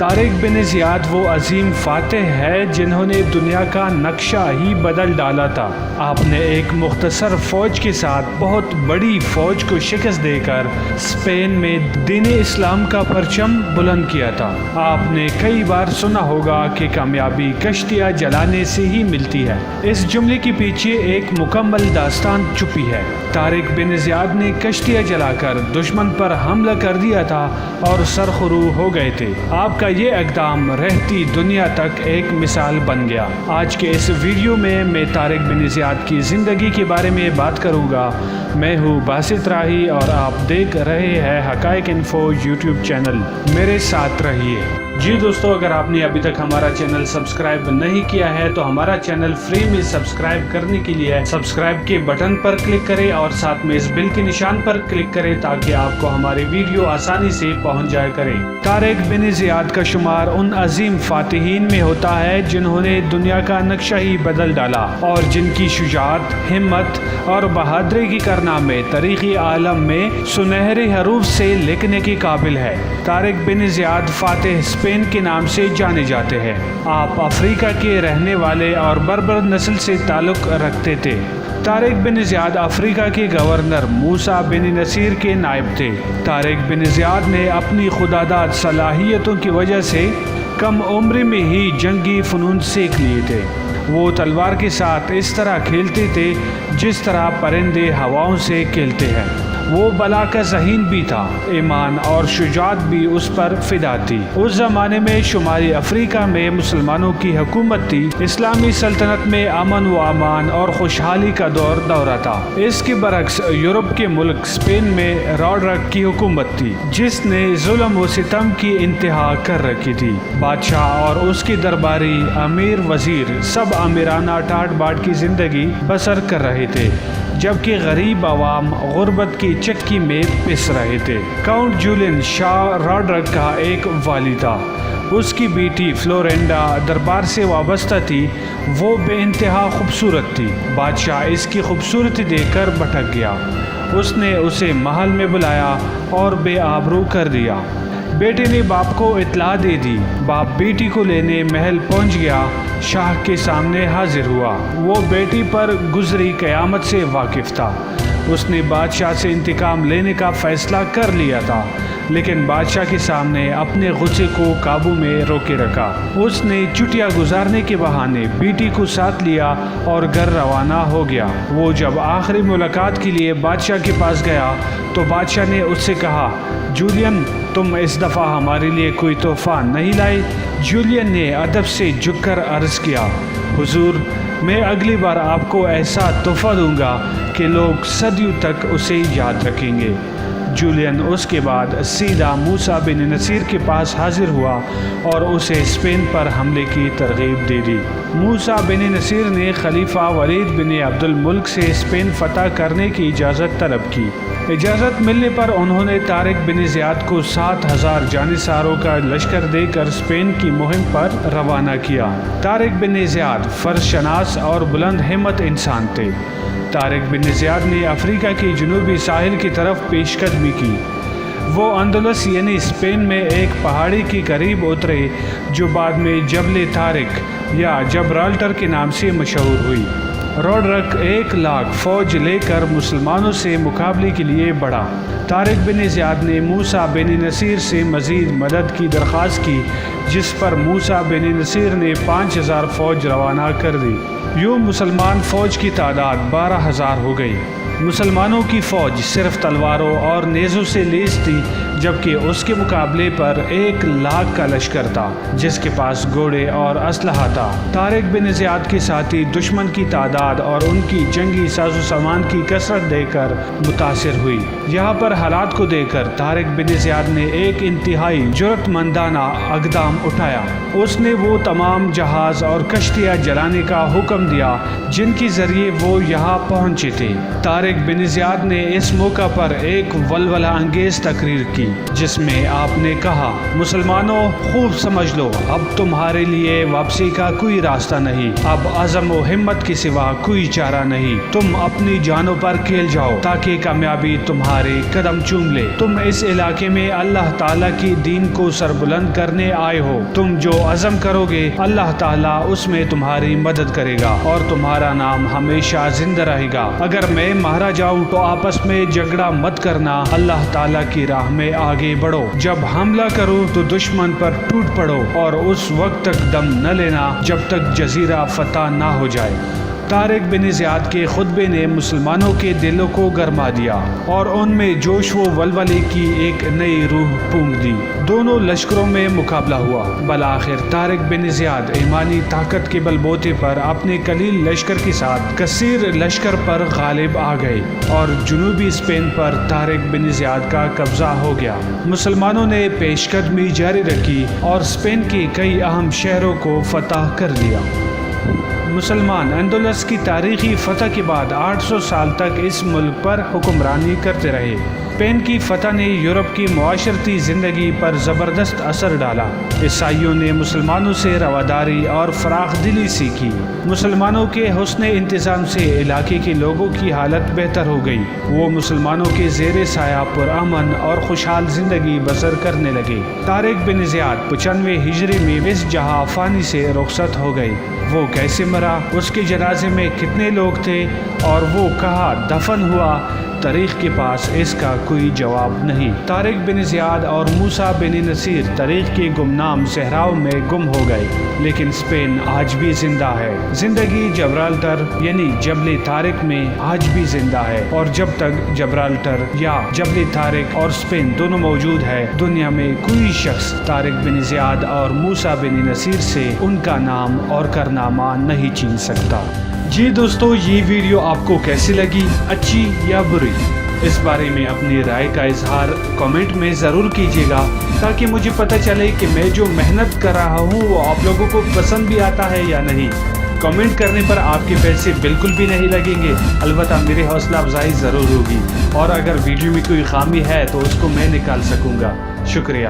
طارق بن زیاد وہ عظیم فاتح ہے جنہوں نے دنیا کا نقشہ ہی بدل ڈالا تھا۔ آپ نے ایک مختصر فوج کے ساتھ بہت بڑی فوج کو شکست دے کر اسپین میں دین اسلام کا پرچم بلند کیا تھا۔ آپ نے کئی بار سنا ہوگا کہ کامیابی کشتیاں جلانے سے ہی ملتی ہے۔ اس جملے کے پیچھے ایک مکمل داستان چھپی ہے۔ طارق بن زیاد نے کشتیاں جلا کر دشمن پر حملہ کر دیا تھا اور سرخرو ہو گئے تھے۔ آپ کا یہ اقدام رہتی دنیا تک ایک مثال بن گیا۔ آج کے اس ویڈیو میں طارق بن زیاد کی زندگی کے بارے میں بات کروں گا۔ میں ہوں باسط راہی اور آپ دیکھ رہے ہیں حقائق انفو یوٹیوب چینل، میرے ساتھ رہیے۔ جی دوستو، اگر آپ نے ابھی تک ہمارا چینل سبسکرائب نہیں کیا ہے تو ہمارا چینل فری میں سبسکرائب کرنے کے لیے سبسکرائب کے بٹن پر کلک کریں اور ساتھ میں اس بیل کے نشان پر کلک کریں تاکہ آپ کو ہماری ویڈیو آسانی سے پہنچ جائے کرے۔ طارق بن زیاد کا شمار ان عظیم فاتحین میں ہوتا ہے جنہوں نے دنیا کا نقشہ ہی بدل ڈالا اور جن کی شجاعت، ہمت اور بہادری کی کارنامے تاریخ عالم میں سنہرے حروف سے لکھنے کے قابل ہے۔ طارق بن زیاد فاتح اسپین کے نام سے جانے جاتے ہیں۔ آپ افریقہ کے رہنے والے اور بربر نسل سے تعلق رکھتے تھے۔ طارق بن زیاد افریقہ کے گورنر موسیٰ بن نصیر کے نائب تھے۔ طارق بن زیاد نے اپنی خودداد صلاحیتوں کی وجہ سے کم عمری میں ہی جنگی فنون سیکھ لیے تھے۔ وہ تلوار کے ساتھ اس طرح کھیلتے تھے جس طرح پرندے ہواؤں سے کھیلتے ہیں۔ وہ بلا کا ذہین بھی تھا، ایمان اور شجاعت بھی اس پر فدا تھی۔ اس زمانے میں شمالی افریقہ میں مسلمانوں کی حکومت تھی۔ اسلامی سلطنت میں امن و امان اور خوشحالی کا دورہ تھا۔ اس کے برعکس یورپ کے ملک اسپین میں راڈرک کی حکومت تھی جس نے ظلم و ستم کی انتہا کر رکھی تھی۔ بادشاہ اور اس کے درباری، امیر، وزیر سب امیرانہ ٹاٹ باٹ کی زندگی بسر کر رہے تھے، جبکہ غریب عوام غربت کی چکی میں پس رہے تھے۔ کاؤنٹ جولین شاہ راڈرک کا ایک والی تھا۔ اس کی بیٹی فلورینڈا دربار سے وابستہ تھی۔ وہ بے انتہا خوبصورت تھی۔ بادشاہ اس کی خوبصورتی دیکھ کر بھٹک گیا۔ اس نے اسے محل میں بلایا اور بے آبرو کر دیا۔ بیٹے نے باپ کو اطلاع دے دی۔ باپ بیٹی کو لینے محل پہنچ گیا۔ شاہ کے سامنے حاضر ہوا۔ وہ بیٹی پر گزری قیامت سے واقف تھا۔ اس نے بادشاہ سے انتقام لینے کا فیصلہ کر لیا تھا، لیکن بادشاہ کے سامنے اپنے غصے کو قابو میں روکے رکھا۔ اس نے چٹیاں گزارنے کے بہانے بیٹی کو ساتھ لیا اور گھر روانہ ہو گیا۔ وہ جب آخری ملاقات کے لیے بادشاہ کے پاس گیا تو بادشاہ نے اس سے کہا، جولین، تم اس دفعہ ہمارے لیے کوئی تحفہ نہیں لائے؟ جولین نے ادب سے جھک کر عرض کیا، حضور، میں اگلی بار آپ کو ایسا تحفہ دوں گا کہ لوگ صدیوں تک اسے یاد رکھیں گے۔ جولین اس کے بعد سیدھا موسیٰ بن نصیر کے پاس حاضر ہوا اور اسے اسپین پر حملے کی ترغیب دے دی۔ موسیٰ بن نصیر نے خلیفہ ولید بن عبد الملک سے اسپین فتح کرنے کی اجازت طلب کی۔ اجازت ملنے پر انہوں نے طارق بن زیاد کو 7,000 جانصاروں کا لشکر دے کر اسپین کی مہم پر روانہ کیا۔ طارق بن زیاد فرض شناس اور بلند ہمت انسان تھے۔ طارق بن زیاد نے افریقہ کے جنوبی ساحل کی طرف پیش قدمی کی۔ وہ اندلس یعنی اسپین میں ایک پہاڑی کے قریب اترے جو بعد میں جبل طارق یا جبرالٹر کے نام سے مشہور ہوئی۔ راڈرک 1,00,000 فوج لے کر مسلمانوں سے مقابلے کے لیے بڑھا۔ طارق بن زیاد نے موسیٰ بن نصیر سے مزید مدد کی درخواست کی، جس پر موسیٰ بن نصیر نے 5,000 فوج روانہ کر دی۔ یوں مسلمان فوج کی تعداد 12,000 ہو گئی۔ مسلمانوں کی فوج صرف تلواروں اور نیزوں سے لیس تھی، جبکہ اس کے مقابلے پر 1,00,000 کا لشکر تھا جس کے پاس گھوڑے اور اسلحہ تھا۔ طارق بن زیاد کے ساتھی دشمن کی تعداد اور ان کی جنگی ساز و سامان کی کثرت دیکھ کر متاثر ہوئی۔ یہاں پر حالات کو دیکھ کر طارق بن زیاد نے ایک انتہائی جرأت مندانہ اقدام اٹھایا۔ اس نے وہ تمام جہاز اور کشتیاں جلانے کا حکم دیا جن کے ذریعے وہ یہاں پہنچے تھے۔ طارق بن زیاد نے اس موقع پر ایک ولولہ انگیز تقریر کی جس میں آپ نے کہا، مسلمانوں، خوب سمجھ لو، اب تمہارے لیے واپسی کا کوئی راستہ نہیں۔ اب عزم و ہمت کے سوا سوا کوئی چارہ نہیں، تم اپنی جانوں پر کھیل جاؤ تاکہ کامیابی تمہارے قدم چوم لے۔ تم اس علاقے میں اللہ تعالیٰ کی دین کو سربلند کرنے آئے ہو، تم جو عزم کرو گے اللہ تعالیٰ اس میں تمہاری مدد کرے گا اور تمہارا نام ہمیشہ زندہ رہے گا۔ اگر میں مارا جاؤں تو آپس میں جھگڑا مت کرنا، اللہ تعالیٰ کی راہ میں آگے بڑھو۔ جب حملہ کرو تو دشمن پر ٹوٹ پڑو اور اس وقت تک دم نہ لینا جب تک جزیرہ فتح نہ ہو جائے۔ طارق بن زیاد کے خطبے نے مسلمانوں کے دلوں کو گرما دیا اور ان میں جوش و ولولے کی ایک نئی روح پونک دی۔ دونوں لشکروں میں مقابلہ ہوا۔ بالآخر طارق بن زیاد ایمانی طاقت کے بل بوتے پر اپنے قلیل لشکر کے ساتھ کثیر لشکر پر غالب آ گئے اور جنوبی اسپین پر طارق بن زیاد کا قبضہ ہو گیا۔ مسلمانوں نے پیش قدمی جاری رکھی اور اسپین کے کئی اہم شہروں کو فتح کر لیا۔ مسلمان اندلس کی تاریخی فتح کے بعد 800 سال تک اس ملک پر حکمرانی کرتے رہے۔ اسپین کی فتح نے یورپ کی معاشرتی زندگی پر زبردست اثر ڈالا۔ عیسائیوں نے مسلمانوں سے رواداری اور فراخ دلی سیکھی۔ مسلمانوں کے حسن انتظام سے علاقے کے لوگوں کی حالت بہتر ہو گئی۔ وہ مسلمانوں کے زیر سایہ پرامن اور خوشحال زندگی بسر کرنے لگے۔ طارق بن زیاد 95 ہجری میں اس جہاں فانی سے رخصت ہو گئے۔ وہ کیسے مرا، اس کے جنازے میں کتنے لوگ تھے اور وہ کہاں دفن ہوا، تاریخ کے پاس اس کا کوئی جواب نہیں۔ طارق بن زیاد اور موسیٰ بن نصیر تاریخ کے گمنام صحراؤں میں گم ہو گئے، لیکن اسپین آج بھی زندہ ہے۔ زندگی جبرالٹر یعنی جبل طارق میں آج بھی زندہ ہے، اور جب تک جبرالٹر یا جبل طارق اور اسپین دونوں موجود ہے، دنیا میں کوئی شخص طارق بن زیاد اور موسیٰ بن نصیر سے ان کا نام اور کارنامہ نہیں چھین سکتا۔ جی دوستو، یہ ویڈیو آپ کو کیسی لگی، اچھی یا بری؟ اس بارے میں اپنی رائے کا اظہار کامنٹ میں ضرور کیجیے گا تاکہ مجھے پتہ چلے کہ میں جو محنت کر رہا ہوں وہ آپ لوگوں کو پسند بھی آتا ہے یا نہیں۔ کامنٹ کرنے پر آپ کے پیسے بالکل بھی نہیں لگیں گے، البتہ میری حوصلہ افزائی ضرور ہوگی، اور اگر ویڈیو میں کوئی خامی ہے تو اس کو میں نکال سکوں گا۔ شکریہ۔